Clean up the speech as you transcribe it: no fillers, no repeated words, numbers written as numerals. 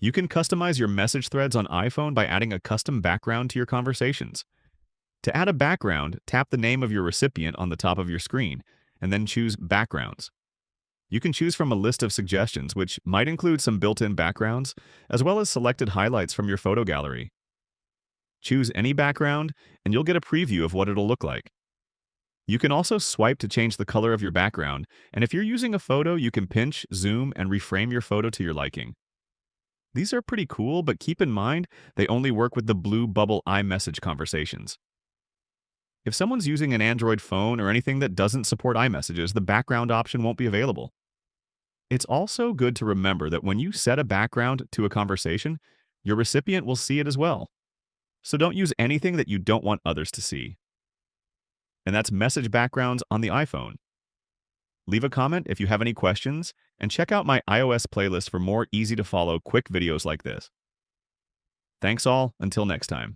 You can customize your message threads on iPhone by adding a custom background to your conversations. To add a background, tap the name of your recipient on the top of your screen, and then choose Backgrounds. You can choose from a list of suggestions, which might include some built-in backgrounds, as well as selected highlights from your photo gallery. Choose any background, and you'll get a preview of what it'll look like. You can also swipe to change the color of your background, and if you're using a photo, you can pinch, zoom, and reframe your photo to your liking. These are pretty cool, but keep in mind they only work with the blue bubble iMessage conversations. If someone's using an Android phone or anything that doesn't support iMessages, the background option won't be available. It's also good to remember that when you set a background to a conversation, your recipient will see it as well. So don't use anything that you don't want others to see. And that's message backgrounds on the iPhone. Leave a comment if you have any questions, and check out my iOS playlist for more easy-to-follow quick videos like this. Thanks all, until next time.